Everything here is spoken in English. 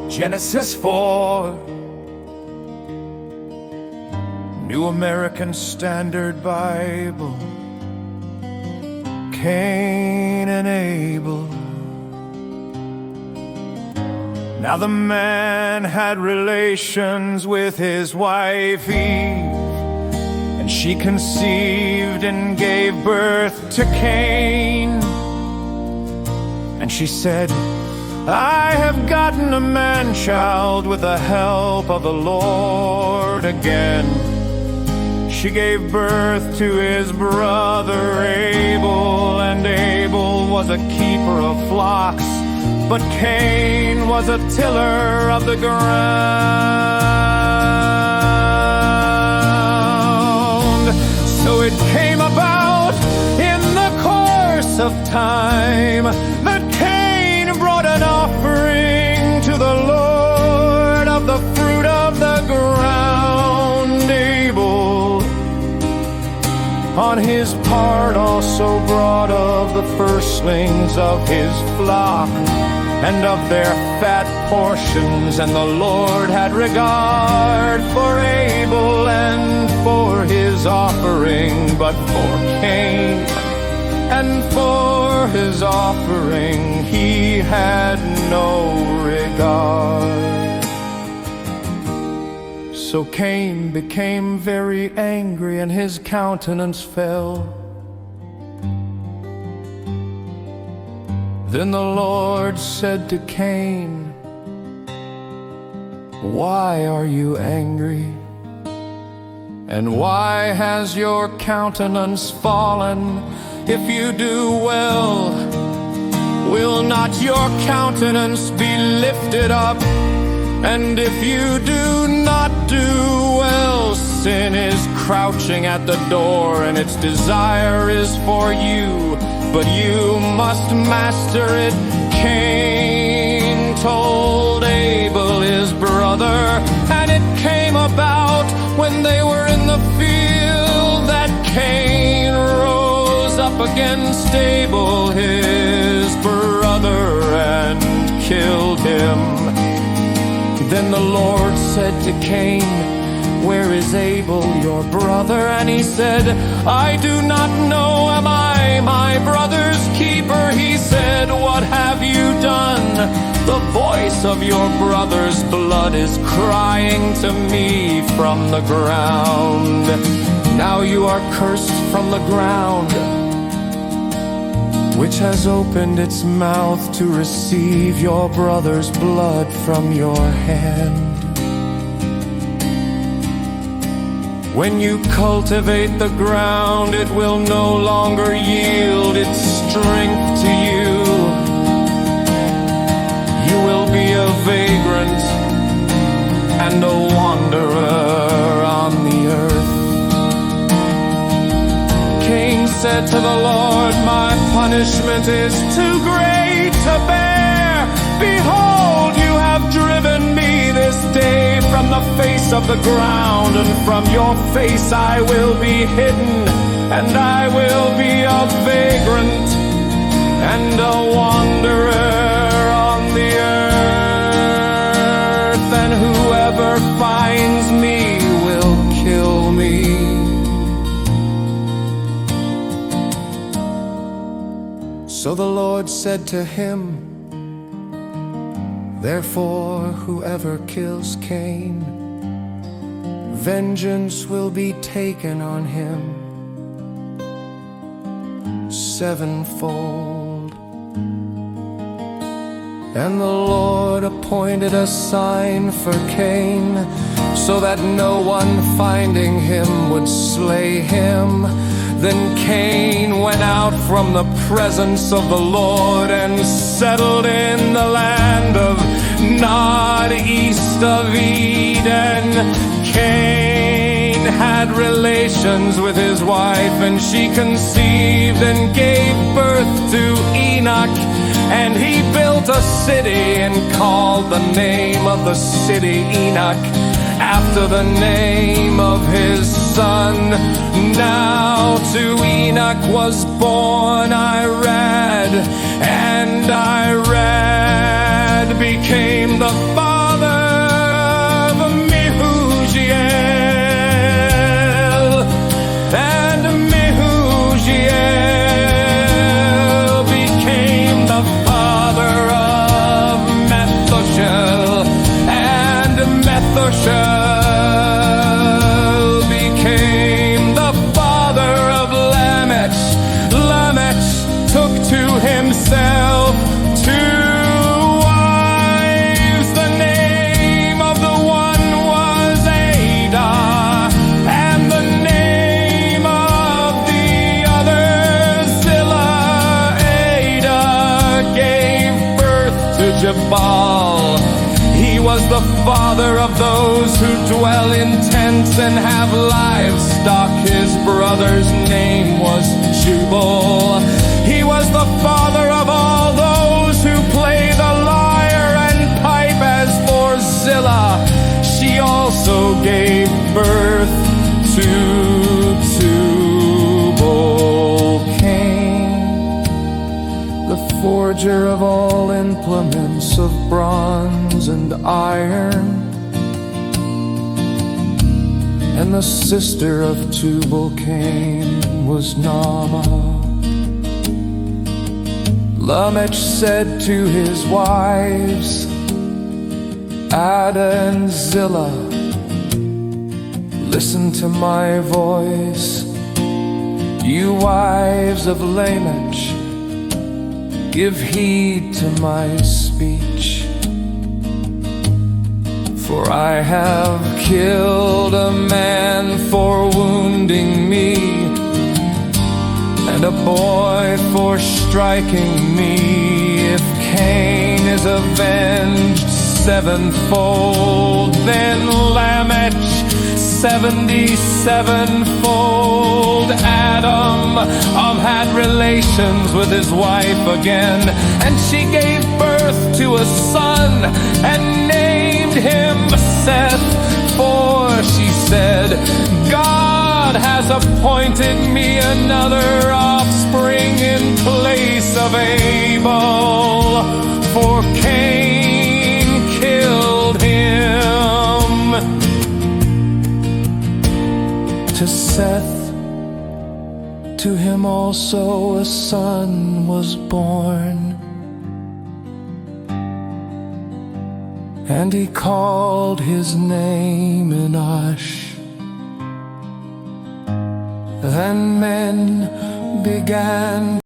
Genesis 4, New American Standard Bible. Cain and Abel. Now the man had relations with his wife Eve, and she conceived and gave birth to Cain. And she said, I have gotten a man-child with the help of the Lord again. She gave birth to his brother Abel, and Abel was a keeper of flocks, but Cain was a tiller of the ground. So it came about in the course of time that Cain brought an offering to the Lord of the fruit of the ground. Abel, on his part, also brought of the firstlings of his flock and of their fat portions. And the Lord had regard for Abel and for his offering, but for Cain and for his offering he had no regard. So Cain became very angry, and his countenance fell. Then the Lord said to Cain, why are you angry? And why has your countenance fallen? If you do well, will not your countenance be lifted up? And if you do not do well, sin is crouching at the door, and its desire is for you, but you must master it. Cain told Abel his brother, and it came about when they were in the field that Cain rose up against Abel his brother and killed him. Then the Lord said to Cain, where is Abel your brother? And he said, I do not know. Am I my brother's keeper? He said, what have you done? The voice of your brother's blood is crying to me from the ground. Now you are cursed from the ground, which has opened its mouth to receive your brother's blood from your hand. When you cultivate the ground, it will no longer yield its strength to you. You will be a vagrant and a wanderer on the earth. Cain said to the Lord, my punishment is too great to bear. Behold, you have driven me this day from the face of the ground, and from your face I will be hidden, and I will be a vagrant and a wanderer on the earth, and whoever finds me will kill me. So the Lord said to him, therefore, whoever kills Cain, vengeance will be taken on him sevenfold. And the Lord appointed a sign for Cain, so that no one finding him would slay him. Then Cain went out from the presence of the Lord and settled in the land of Nod, east of Eden. Cain had relations with his wife, and she conceived and gave birth to Enoch. And he built a city and called the name of the city Enoch, after the name of his son. Now to Enoch was born Irad, and Irad became the father Jabal. He was the father of those who dwell in tents and have livestock. His brother's name was Jubal. He was the father of all those who play the lyre and pipe. As for Zillah, she also gave birth to Tubal-Cain, the forger of all implements of bronze and iron, and the sister of Tubal-Cain was Naamah. Lamech said to his wives, Ada and Zillah, listen to my voice. You wives of Lamech, give heed to my speech. For I have killed a man for wounding me, and a boy for striking me. If Cain is avenged sevenfold, then Lamech 77-fold. Adam had relations with his wife again, and she gave birth to a son and named him Seth. For she said, God has appointed me another offspring in place of Abel, for Cain killed him. To Seth, to him also a son was born, and he called his name Enosh. Then men began